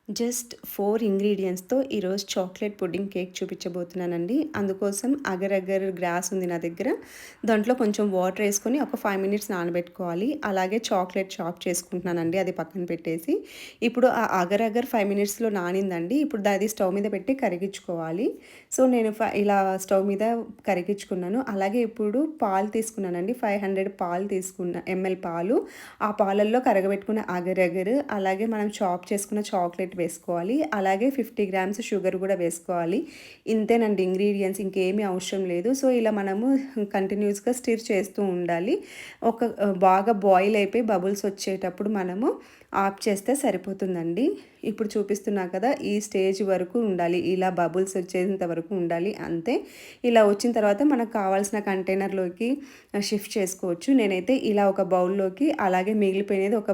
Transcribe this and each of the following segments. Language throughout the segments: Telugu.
జస్ట్ 4 ఇంగ్రీడియెంట్స్‌తో ఈరోజు చాక్లేట్ పుడ్డింగ్ కేక్ చూపించబోతున్నానండి. అందుకోసం అగర్ అగర్ గ్లాస్ ఉంది నా దగ్గర. దాంట్లో కొంచెం వాటర్ ఏసుకొని ఒక 5 మినిట్స్ నానబెట్టుకోవాలి. అలాగే చాక్లేట్ చాప్ చేసుకుంటున్నానండి. అది పక్కన పెట్టేసి. ఇప్పుడు ఆ అగర్ అగర్ 5 మినిట్స్‌లో నానిందండి. ఇప్పుడు అది స్టవ్ మీద పెట్టి కరిగించుకోవాలి. సో, నేను ఇలా స్టవ్ మీద కరిగించుకున్నాను. అలాగే ఇప్పుడు పాలు తీసుకున్నానండి. 500 పాలు ఎంఎల్ పాలు. ఆ పాలల్లో కరగబెట్టుకున్న అగర్ అగర్, అలాగే మనం చాప్ చేసుకున్న చాక్లేట్ వేసుకోవాలి. అలాగే 50 గ్రామ్స్ షుగర్ గూడా వేసుకోవాలి. ఇంతేనండి ఇంగ్రీడియెంట్స్, ఇంకేమీ అవసరం లేదు. సో, ఇలా మనము కంటిన్యూస్‌గా స్టిర్ చేస్తూ ఉండాలి. బాగా బాయిల్ అయిపోయి బబుల్స్ వచ్చేటప్పుడు మనము ఆఫ్ చేస్తే సరిపోతుందండి. ఇప్పుడు చూపిస్తున్నా కదా! ఈ స్టేజ్ వరకు ఉండాలి. ఇలా బబుల్స్ వచ్చేంత వరకు ఉండాలి అంతే. ఇలా వచ్చిన తర్వాత మనకు కావాల్సిన కంటైనర్‌లోకి షిఫ్ట్ చేసుకోవచ్చు. నేనైతే ఇలా ఒక బౌల్‌లోకి, అలాగే మిగిలిపోయినది ఒక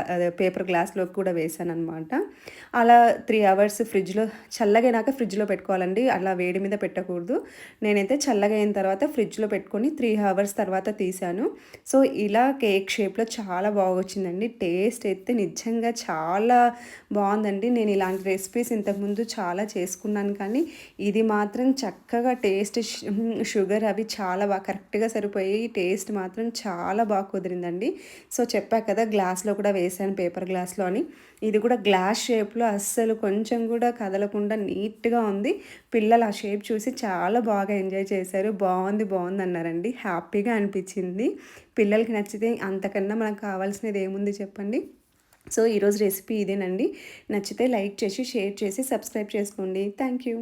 అదే పేపర్ గ్లాస్‌లోకి కూడా వేశాననమాట. అలా 3 అవర్స్ చల్లగైనాక ఫ్రిడ్జ్‌లో పెట్టుకోవాలండి. అలా వేడి మీద పెట్టకూడదు. నేనైతే చల్లగా అయిన తర్వాత ఫ్రిడ్జ్‌లో పెట్టుకొని 3 అవర్స్ తర్వాత తీశాను. సో, ఇలా కేక్ షేప్‌లో చాలా బాగొచ్చిందండి. టేస్ట్ అయితే నిజంగా చాలా బావుందండి. నేను ఇలాంటి రెసిపీస్ ఇంతకుముందు చాలా చేసుకున్నాను కానీ, ఇది మాత్రం చక్కగా టేస్ట్ షుగర్ అవి చాలా కరెక్ట్‌గా సరిపోయాయి. టేస్ట్ మాత్రం చాలా బాగా కుదిరిందండి. సో, చెప్పా కదా! గ్లాస్‌లో కూడా వేశాను, పేపర్ గ్లాస్‌లో అని. ఇది కూడా గ్లాస్ షేప్‌లో అస్సలు కొంచెం కూడా కదలకుండా నీట్‌గా ఉంది. పిల్లలు ఆ షేప్ చూసి చాలా బాగా ఎంజాయ్ చేశారు. బావుంది, బావుందన్నారండి. హ్యాపీగా అనిపించింది. పిల్లలకి నచ్చితే అంతకన్నా మనకు కావాల్సినది ఏముంది చెప్పండి. సో, ఈరోజు రెసిపీ ఇదేనండి. నచ్చితే లైక్ చేసి, షేర్ చేసి, సబ్స్క్రైబ్ చేసుకోండి. Thank you.